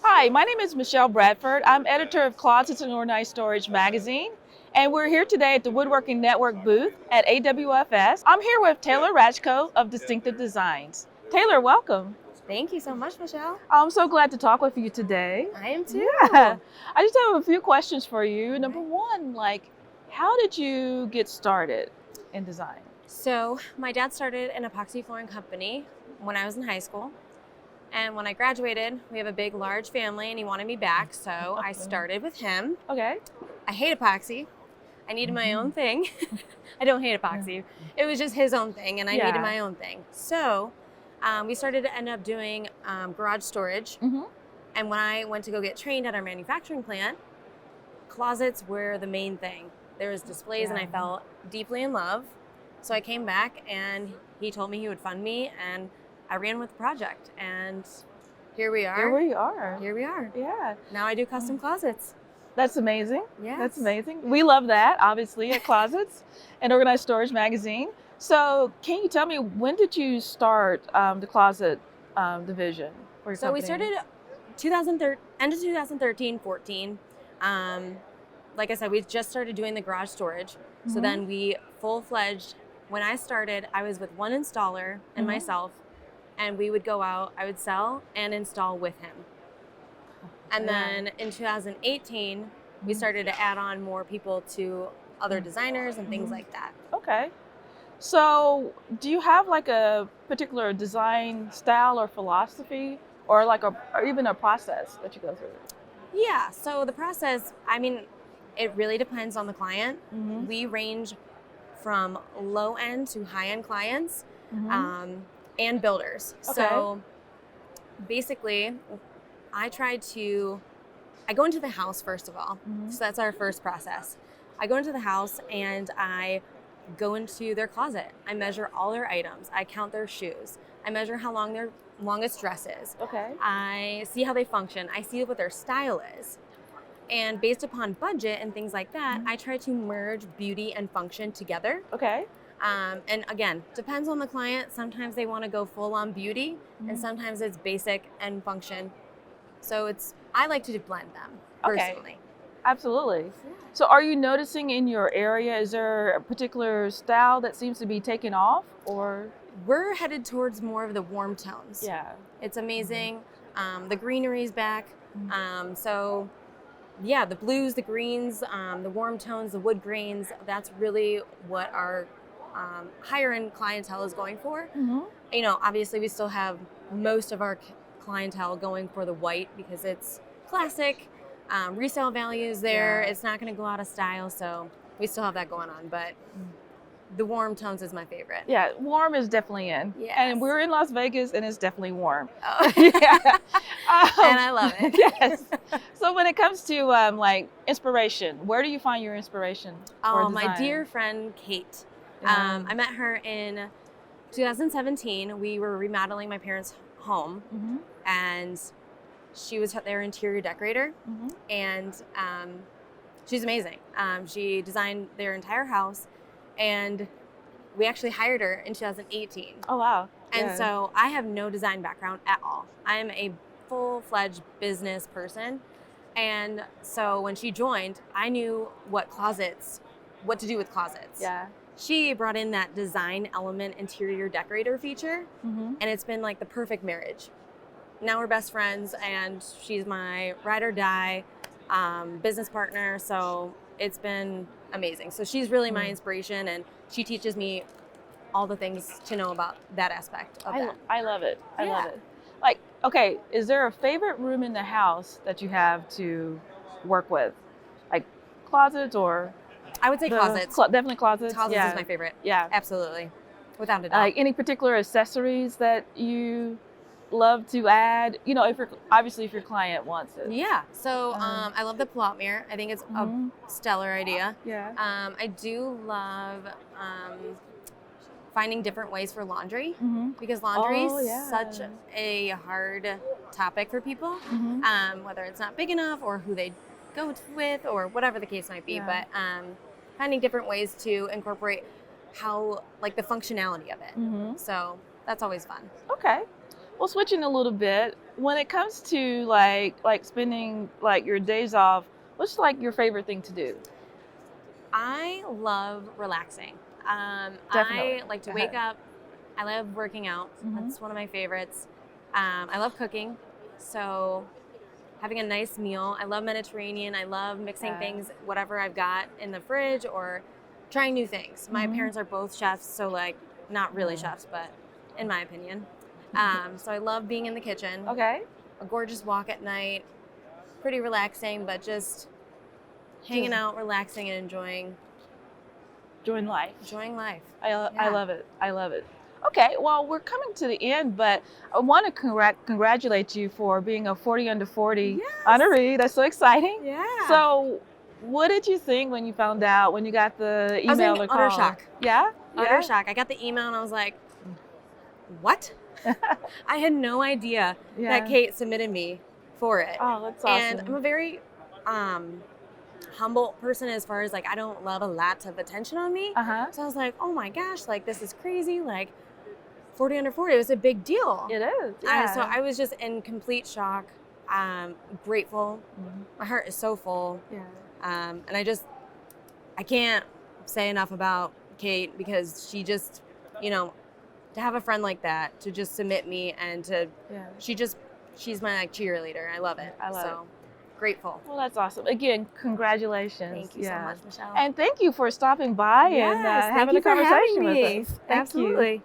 Hi, my name is Michelle Bradford. I'm editor of Closets and Organized Storage magazine, and we're here today at the Woodworking Network booth at AWFS. I'm here with Taylor Rachko of Distinctive Designs. Taylor, welcome. Thank you so much, Michelle. I'm so glad to talk with you today. I am too. Yeah. I just have a few questions for you. Number one, how did you get started in design? So, my dad started an epoxy flooring company when I was in high school. And when I graduated, we have a big, large family, and he wanted me back. So, I started with him. Okay. I hate epoxy. I needed my own thing. I don't hate epoxy. It was just his own thing, and I needed my own thing. So, we started to end up doing garage storage. And when I went to go get trained at our manufacturing plant, closets were the main thing. There was displays, and I fell deeply in love. So I came back, and he told me he would fund me, and I ran with the project. And here we are. Here we are. Here we are. Yeah. Now I do custom closets. That's amazing. Yes. That's amazing. We love that, obviously, at Closets and Organized Storage magazine. So can you tell me, when did you start the closet division for your company? We started end of 2013, 14. Like I said, we just started doing the garage storage. So then we full-fledged, when I started, I was with one installer and myself, and we would go out, I would sell and install with him. And then in 2018, we started to add on more people to other designers and things like that. Okay. So do you have like a particular design style or philosophy, or or even a process that you go through? Yeah, so the process, it really depends on the client. We range from low-end to high-end clients and builders. Okay. So basically, I go into the house first of all. So that's our first process. I go into the house and I go into their closet. I measure all their items. I count their shoes. I measure how long their longest dress is. Okay. I see how they function. I see what their style is. And based upon budget and things like that, I try to merge beauty and function together. Okay. And again, depends on the client. Sometimes they want to go full on beauty, and sometimes it's basic and function. So I like to blend them personally. Absolutely. So are you noticing in your area, is there a particular style that seems to be taking off, or? We're headed towards more of the warm tones. Yeah. It's amazing. The greenery's back. So yeah, the blues, the greens, the warm tones, the wood grains, that's really what our higher end clientele is going for. You know, obviously we still have most of our clientele going for the white because it's classic. Resale value is there. It's not going to go out of style, so we still have that going on. But the warm tones is my favorite. Yeah, warm is definitely in. Yes. And we're in Las Vegas, and it's definitely warm. Oh. Yeah. And I love it. Yes. So when it comes to inspiration, where do you find your inspiration for My design? dear friend Kate. I met her in 2017. We were remodeling my parents' home, and she was their interior decorator, and she's amazing. She designed their entire house, and we actually hired her in 2018. Oh, wow. And so I have no design background at all. I am a full-fledged business person. And so when she joined, I knew what to do with closets. Yeah. She brought in that design element interior decorator feature, and it's been like the perfect marriage. Now we're best friends, and she's my ride or die business partner. So it's been amazing. So she's really my inspiration, and she teaches me all the things to know about that aspect of that. I love it. I love it. Okay, is there a favorite room in the house that you have to work with? Like closets or? I would say closets. Definitely closets. Closets is my favorite. Yeah. Absolutely. Without a doubt. Like any particular accessories that you love to add? You know, if your client wants it. Yeah. So I love the pull-out mirror. I think it's a stellar idea. Yeah. I do love finding different ways for laundry because laundry is such a hard topic for people, whether it's not big enough or who they go with or whatever the case might be. But finding different ways to incorporate the functionality of it. So that's always fun. Okay. Well, switching a little bit, when it comes to like spending like your days off, what's like your favorite thing to do? I love relaxing. Definitely. I like to Go wake ahead. up. I love working out. Mhm. That's one of my favorites. I love cooking. So having a nice meal. I love Mediterranean. I love mixing Yeah. things, whatever I've got in the fridge, or trying new things. My Mhm. parents are both chefs, so like not really Mm. chefs, but in my opinion. So I love being in the kitchen. Okay. A gorgeous walk at night. Pretty relaxing, but just hanging Just out, relaxing, and enjoying enjoying life. life. I Yeah. love it. I love it. Okay, well, we're coming to the end, but I want to congratulate you for being a 40 under 40 Yes. honoree. That's so exciting. Yeah. So, what did you think when you found out, when you got the I was email in or utter call? shock. Yeah? Utter Yeah? shock. I got the email and I was like, what? I had no idea Yeah. that Kate submitted me for it. Oh, that's And awesome. I'm a very humble person as far as like I don't love a lot of attention on me. Uh-huh. So I was like, oh my gosh, like this is crazy. Like 40 under 40, it was a big deal. It is. Yeah. So I was just in complete shock. Grateful. Mhm. My heart is so full. Yeah. And I can't say enough about Kate because she just, to have a friend like that, to just submit me and to, Yeah. she's my like cheerleader. I love it. I love so grateful. Well, that's awesome. Again, congratulations. Thank you so much, Michelle. And thank you for stopping by and Yes, thank having you a for having conversation me. with us. Thank you. Absolutely.